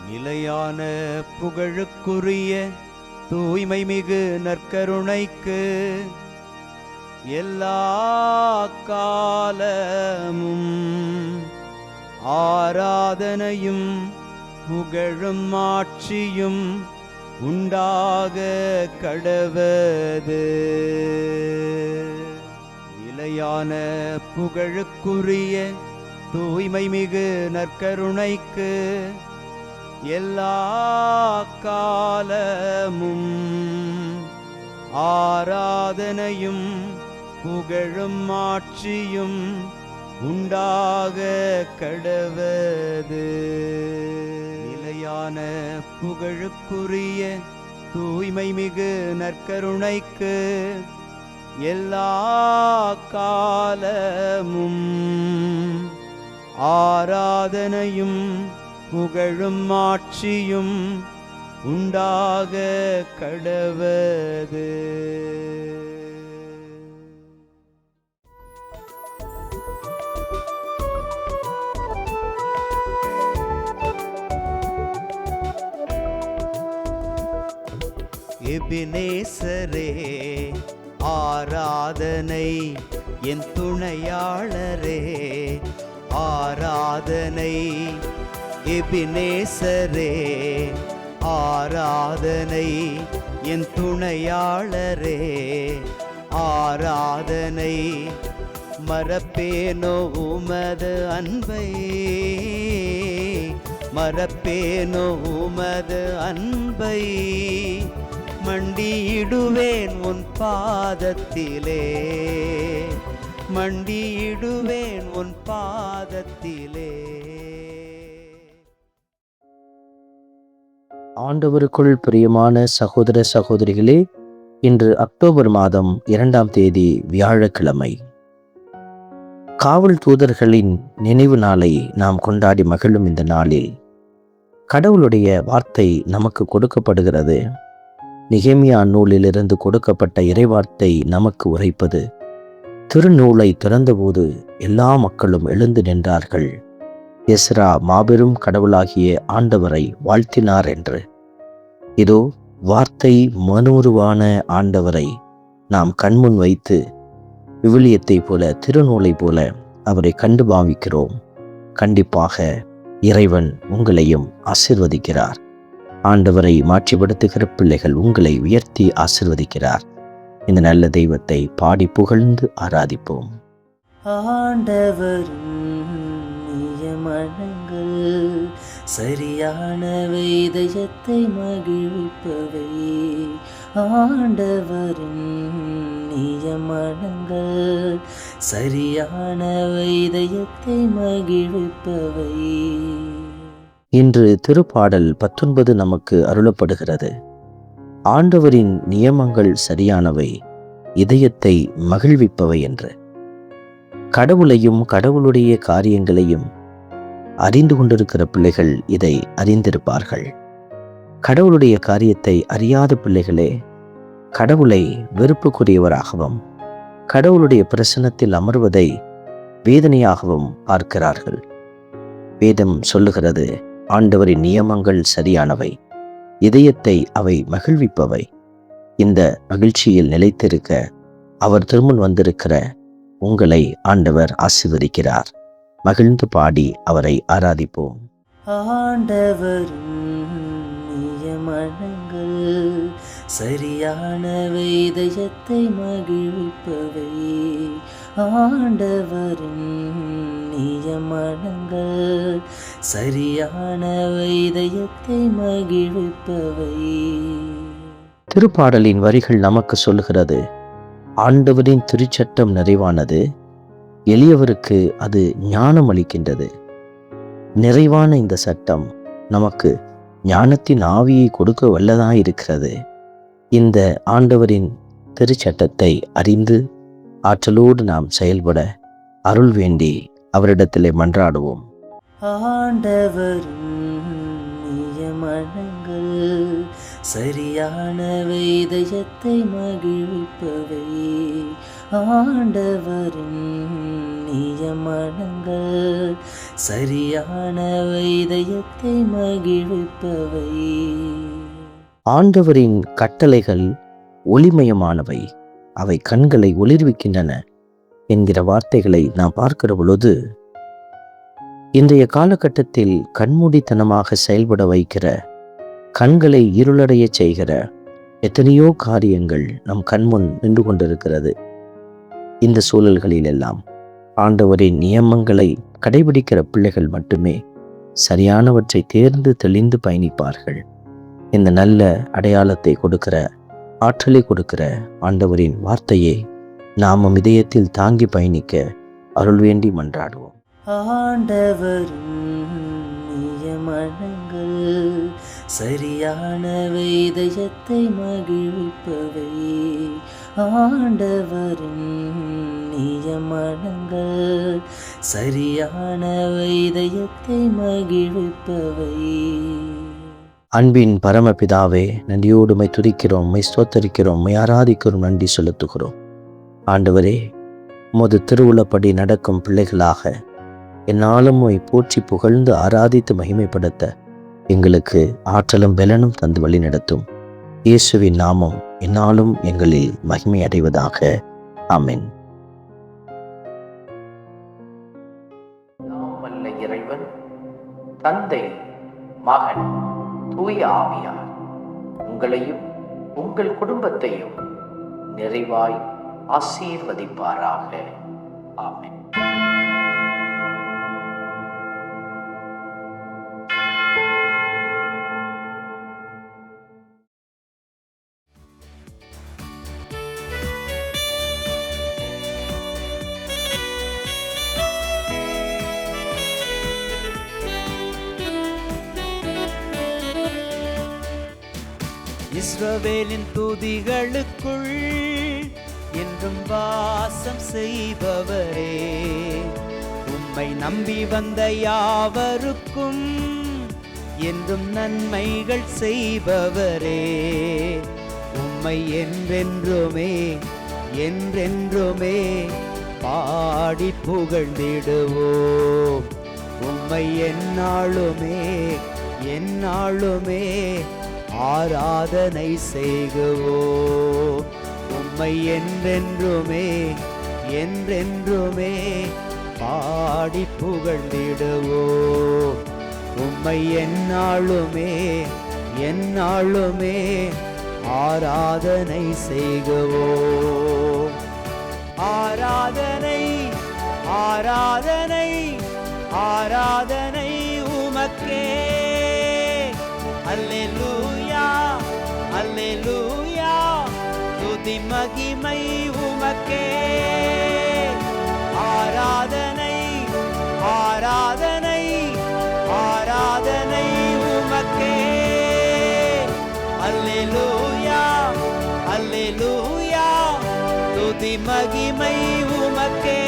நிலையான புகழுக்குரிய தூய்மை மிகு நற்கருணைக்கு எல்லா காலமும் ஆராதனையும் புகழும் ஆட்சியும் உண்டாக கடவது. நிலையான புகழுக்குரிய தூய்மை மிகு நற்கருணைக்கு எல்லா காலமும் ஆராதனையும் புகழும் ஆட்சியும் உண்டாக கடவது. நிலையான புகழுக்குரிய தூய்மை மிகு நற்கருணைக்கு எல்லா காலமும் ஆராதனையும் புகழும் ஆட்சியும் உண்டாக கடவது. எபினேசரே ஆராதனை, என் துணையாளரே ஆராதனை. எபினேசரே ஆராதனை, என் துணையாளரே ஆராதனை. மறப்பேனோ உமது அன்பை, மறப்பேனோ உமது அன்பை. மண்டியிடுவேன் உன் பாதத்திலே, மண்டியிடுவேன் உன் பாதத்திலே. ஆண்டவருக்குள் பிரியமான சகோதர சகோதரிகளே, இன்று அக்டோபர் மாதம் 2ஆம் தேதி வியாழக்கிழமை. காவல் தூதர்களின் நினைவு நாளை நாம் கொண்டாடி மகிழும் இந்த நாளில் கடவுளுடைய வார்த்தை நமக்கு கொடுக்கப்படுகிறது. நெகேமியா நூலிலிருந்து கொடுக்கப்பட்ட இறைவார்த்தை நமக்கு உரைப்பது, திருநூலை திறந்தபோது எல்லா மக்களும் எழுந்து நின்றார்கள். எஸ்ரா மாபெரும் கடவுளாகிய ஆண்டவரை வாழ்த்தினார் என்று. இதோ வார்த்தை மனுருவான ஆண்டவரை நாம் கண்முன் வைத்து விவிலியத்தை போல, திருநூலை போல அவரை கண்டு பாவிக்கிறோம். கண்டிப்பாக இறைவன் உங்களையும் ஆசீர்வதிக்கிறார். ஆண்டவரை மாற்றிப்படுத்துகிற பிள்ளைகள் உங்களை உயர்த்தி ஆசீர்வதிக்கிறார். இந்த நல்ல தெய்வத்தை பாடி புகழ்ந்து ஆராதிப்போம். ஆண்டவரின் நியமனங்கள் சரியானவை, இதயத்தை மகிழ்விப்பவை. ஆண்டவரின் நியமனங்கள் சரியானவை, இதயத்தை மகிழ்விப்பவை. இன்று திருப்பாடல் 19 நமக்கு அருளப்படுகிறது. ஆண்டவரின் நியமங்கள் சரியானவை, இதயத்தை மகிழ்விப்பவை என்று. கடவுளையும் கடவுளுடைய காரியங்களையும் அறிந்து கொண்டிருக்கிற பிள்ளைகள் இதை அறிந்திருப்பார்கள். கடவுளுடைய காரியத்தை அறியாத பிள்ளைகளே கடவுளை வெறுப்புக்குரியவராகவும் கடவுளுடைய பிரசன்னத்தில் அமர்வதை வேதனையாகவும் பார்க்கிறார்கள். வேதம் சொல்லுகிறது, ஆண்டவரின் நியமங்கள் சரியானவை, இதயத்தை அவை மகிழ்விப்பவை. இந்த மகிழ்ச்சியில் நிலைத்திருக்க அவர் திருமுன் வந்திருக்கிற உங்களை ஆண்டவர் ஆசீர்வதிக்கிறார். மகிழ்ந்து பாடி அவரை ஆராதிப்போம். ஆண்டவரின் நியமனங்கள் சரியானவை, இதயத்தை மகிழ்விப்பவை. ஆண்டவரின் நியமனங்கள் சரியானவை, இதயத்தை மகிழ்விப்பவை. திருப்பாடலின் வரிகள் நமக்கு சொல்லுகிறது, ஆண்டவரின் திருச்சட்டம் நிறைவானது, எளியவருக்கு அது ஞானம் அளிக்கின்றது. நிறைவான இந்த சட்டம் நமக்கு ஞானத்தின் ஆவியை கொடுக்க வல்லதாயிருக்கிறது. இந்த ஆண்டவரின் திருச்சட்டத்தை அறிந்து ஆற்றலோடு நாம் செயல்பட அருள் வேண்டி அவரிடத்திலே மன்றாடுவோம். ஆண்டவரின் நியமனங்கள் சரியானவை, இதயத்தை மகிழ்விப்பவை. ஆண்டவரின் நியமனங்கள் சரியானவை இதயத்தை மகிழ்விப்பவை. ஆண்டவரின் கட்டளைகள் ஒளிமயமானவை, அவை கண்களை ஒளிர்விக்கின்றன என்கிற வார்த்தைகளை நாம் பார்க்கிற பொழுது, இன்றைய காலகட்டத்தில் கண்மூடித்தனமாக செயல்பட வைக்கிற, கண்களை இருளடைய செய்கிற எத்தனையோ காரியங்கள் நம் கண்முன் நின்று கொண்டிருக்கிறது. இந்த சூழல்களில் எல்லாம் ஆண்டவரின் நியமங்களை கடைபிடிக்கிற பிள்ளைகள் மட்டுமே சரியானவற்றை தேர்ந்து தெளிந்து பயணிப்பார்கள். இந்த நல்ல அடையாளத்தை கொடுக்கிற, ஆற்றலை கொடுக்கிற ஆண்டவரின் வார்த்தையை நாமும் இதயத்தில் தாங்கி பயணிக்க அருள் வேண்டி மன்றாடுவோம். ஆண்டவரின் நியமனங்கள் சரியானவை இதயத்தை மகிழ்விப்பவை. ஆண்டவரின் நியமனங்கள் சரியானவை இதயத்தை மகிழ்விப்பவை. அன்பின் பரமபிதாவே, நன்றியோடு உம்மை துதிக்கிறோம், உம்மை ஸ்தோத்தரிக்கிறோம், உம்மை ஆராதிக்கிறோம், நன்றி செலுத்துகிறோம். ஆண்டவரே, உமது திருவுளப்படி நடக்கும் பிள்ளைகளாக என்னாலும் உம்மை போற்றி புகழ்ந்து ஆராதித்து மகிமைப்படுத்த எங்களுக்கு ஆற்றலும் பலனும் தந்து வழி நடத்தும். இயேசுவின் நாமம் என்னாலும் எங்களில் மகிமை அடைவதாக. ஆமென். வல்ல இறைவன் தந்தை, மகன், தூய ஆவியார் உங்களையும் உங்கள் குடும்பத்தையும் நிறைவாய் ஆசீர்வதிப்பாராக. ஆமென். இஸ்ரவேலின் துதிகளுக்குள் என்றும் வாசம் செய்பவரே, உம்மை நம்பி வந்த யாவருக்கும் என்றும் நன்மைகள் செய்பவரே, உம்மை என்றென்றுமே என்றென்றுமே பாடி புகழ்ந்திடுவோம். உம்மை எந்நாளுமே எந்நாளுமே ஆராதனை செய்குவோம். உம்மை என்றென்றுமே என்றென்றுமே பாடி புகழ்ந்திடுவோம். உம்மை எந்நாளுமே எந்நாளுமே ஆராதனை செய்குவோம். ஆராதனை ஆராதனை ஆராதனை உமக்கே. அல்லேலூயா அல்லேலூயா, துதி மகிமை உமக்கே. ஆராதனை ஆராதனை ஆராதனை உமக்கே. அல்லேலூயா அல்லேலூயா, துதி மகிமை உமக்கே.